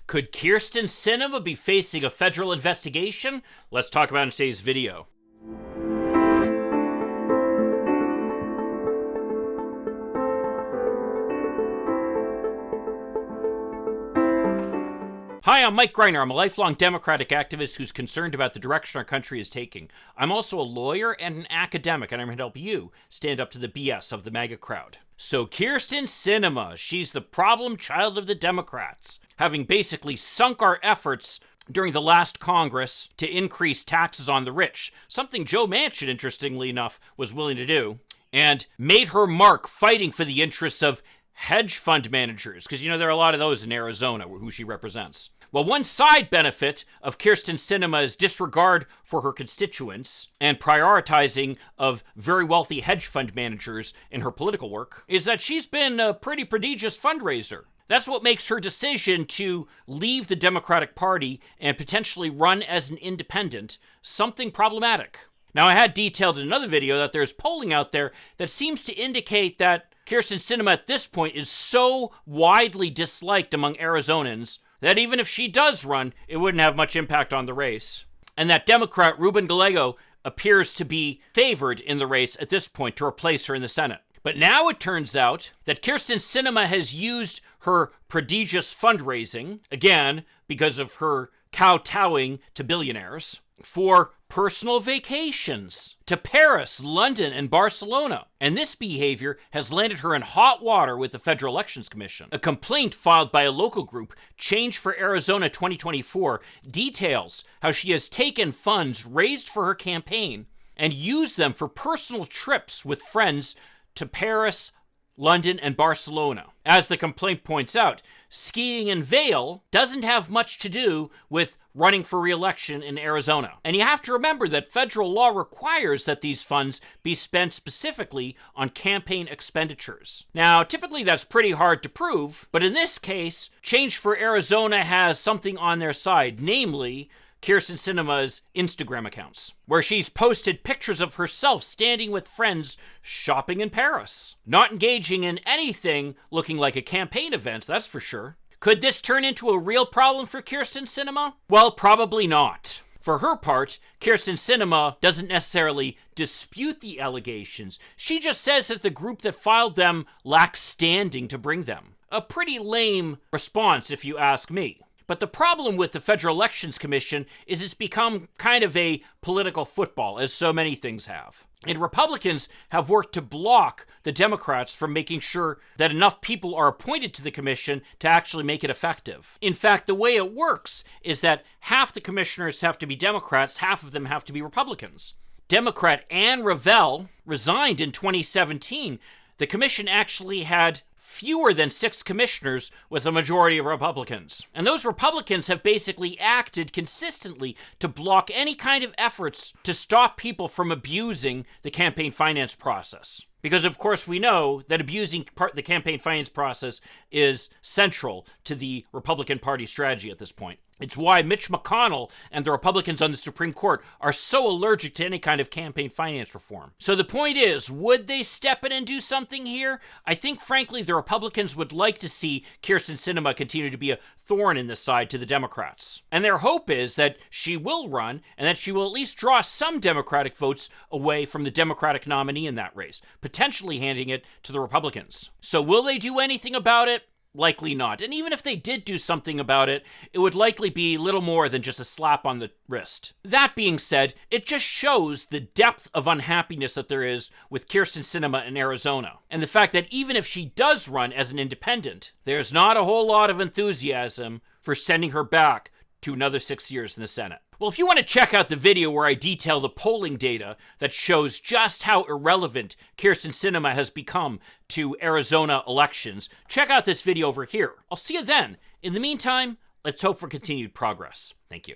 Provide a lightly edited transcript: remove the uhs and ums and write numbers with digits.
Could Kyrsten Sinema be facing a federal investigation? Let's talk about it in today's video. Hi, I'm Mike Greiner. I'm a lifelong Democratic activist who's concerned about the direction our country is taking. I'm also a lawyer and an academic, and I'm here to help you stand up to the BS of the MAGA crowd. So Kyrsten Sinema, she's the problem child of the Democrats, having basically sunk our efforts during the last Congress to increase taxes on the rich, something Joe Manchin, interestingly enough, was willing to do, and made her mark fighting for the interests of hedge fund managers, because there are a lot of those in Arizona who she represents. Well, one side benefit of Kyrsten Sinema's disregard for her constituents and prioritizing of very wealthy hedge fund managers in her political work is that she's been a pretty prodigious fundraiser. That's what makes her decision to leave the Democratic Party and potentially run as an independent something problematic. Now, I had detailed in another video that there's polling out there that seems to indicate that Kyrsten Sinema at this point is so widely disliked among Arizonans that even if she does run, it wouldn't have much impact on the race. And that Democrat Ruben Gallego appears to be favored in the race at this point to replace her in the Senate. But now it turns out that Kyrsten Sinema has used her prodigious fundraising, again, because of her kowtowing to billionaires, for personal vacations to Paris, London, and Barcelona. And this behavior has landed her in hot water with the Federal Elections Commission. A complaint filed by a local group, Change for Arizona 2024, details how she has taken funds raised for her campaign and used them for personal trips with friends to Paris, London, and Barcelona. As the complaint points out, skiing in Vail doesn't have much to do with running for re-election in Arizona. And you have to remember that federal law requires that these funds be spent specifically on campaign expenditures. Now, typically that's pretty hard to prove, but in this case, Change for Arizona has something on their side, namely Kyrsten Sinema's Instagram accounts, where she's posted pictures of herself standing with friends shopping in Paris. Not engaging in anything looking like a campaign event, that's for sure. Could this turn into a real problem for Kyrsten Sinema? Well, probably not. For her part, Kyrsten Sinema doesn't necessarily dispute the allegations. She just says that the group that filed them lacks standing to bring them. A pretty lame response, if you ask me. But the problem with the Federal Elections Commission is it's become kind of a political football, as so many things have. And Republicans have worked to block the Democrats from making sure that enough people are appointed to the commission to actually make it effective. In fact, the way it works is that half the commissioners have to be Democrats, half of them have to be Republicans. Democrat Ann Revelle resigned in 2017. The commission actually had fewer than 6 commissioners with a majority of Republicans. And those Republicans have basically acted consistently to block any kind of efforts to stop people from abusing the campaign finance process. Because, of course, we know that abusing the campaign finance process is central to the Republican Party strategy at this point. It's why Mitch McConnell and the Republicans on the Supreme Court are so allergic to any kind of campaign finance reform. So the point is, would they step in and do something here? I think, frankly, the Republicans would like to see Kyrsten Sinema continue to be a thorn in the side to the Democrats. And their hope is that she will run and that she will at least draw some Democratic votes away from the Democratic nominee in that race, potentially handing it to the Republicans. So will they do anything about it? Likely not. And even if they did do something about it, it would likely be little more than just a slap on the wrist. That being said, it just shows the depth of unhappiness that there is with Kyrsten Sinema in Arizona. And the fact that even if she does run as an independent, there's not a whole lot of enthusiasm for sending her back to another 6 years in the Senate. Well, if you want to check out the video where I detail the polling data that shows just how irrelevant Kyrsten Sinema has become to Arizona elections, check out this video over here. I'll see you then. In the meantime, let's hope for continued progress. Thank you.